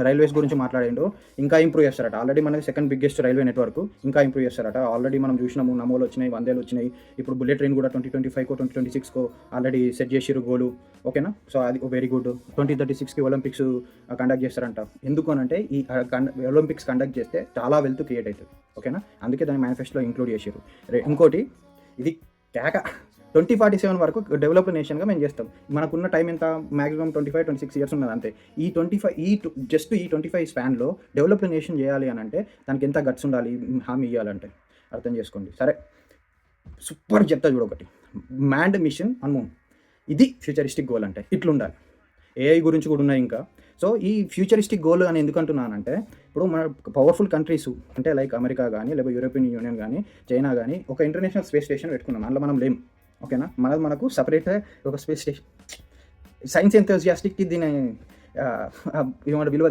Railways గురించి మాట్లాడిండు. ఇంకా ఇంప్రూవ్ చేస్తారట. ఆల్రెడీ మనది సెకండ్ బిగ్గెస్ట్ రైల్వే నెట్వర్క్. ఇంకా ఇంప్రూవ్ చేస్తారట. ఆల్రెడీ మనం చూసినాము. నమోలొచ్చినాయి, వందేలొచ్చినాయి. ఇప్పుడు బుల్లెట్ ట్రైన్ కూడా 2025కో, 2026కో ఆల్రెడీ సెట్ చేసిర్రు గోలు. ఓకేనా? సో, అది వెరీ గుడ్. 2036కి ఒలింపిక్స్ కండక్ట్ చేస్తారంట. ఎందుకు అనంటే ఈ ఒలింపిక్స్ కండక్ట్ చేస్తే చాలా వెల్త్ క్రియేట్ అయితది. ఓకేనా? అందుకే దాన్ని మేనిఫెస్టోలో ఇంక్లూడ్ చేసిర్రు. ఇంకోటి ఇది కేక 2047 వరకు డెవలప్డ్ నేషన్‌గా మేము చేస్తాం. మనకున్న టైం ఎంత? మాక్సిమం 25, 26 ఇయర్స్ ఉన్నది అంతే. ఈ 25 స్పాన్‌లో డెవలప్డ్ నేషన్ చేయాలి అనంటే దానికి ఎంత గట్స్ ఉండాలి హామీ ఇయ్యాలంటే. అర్థం చేసుకోండి. సరే, సూపర్ చెప్తా చూడు ఒకటి. Manned mission on moon. ఇది ఫ్యూచరిస్టిక్ గోల్ అంటే. ఇట్లుండాలి. ఏఐ గురించి కూడా ఉన్నాయి ఇంకా. సో, ఈ ఫ్యూచరిస్టిక్ గోల్ అని ఎందుకు అంటున్నానంటే, ఇప్పుడు మన పవర్‌ఫుల్ కంట్రీస్ అంటే లైక్ అమెరికా గాని, లేకపోతే యూరోపియన్ యూనియన్ గాని, చైనా గాని ఒక ఇంటర్నేషనల్ స్పేస్ స్టేషన్ పెట్టుకున్నాం. అందులో మనం లేము. ఓకేనా? మనకు సెపరేట్ ఒక స్పేస్ స్టేషన్. సైన్స్ ఎంతూజియాస్టిక్‌కి దీని ఏమంటారు విలువ తెలుసు.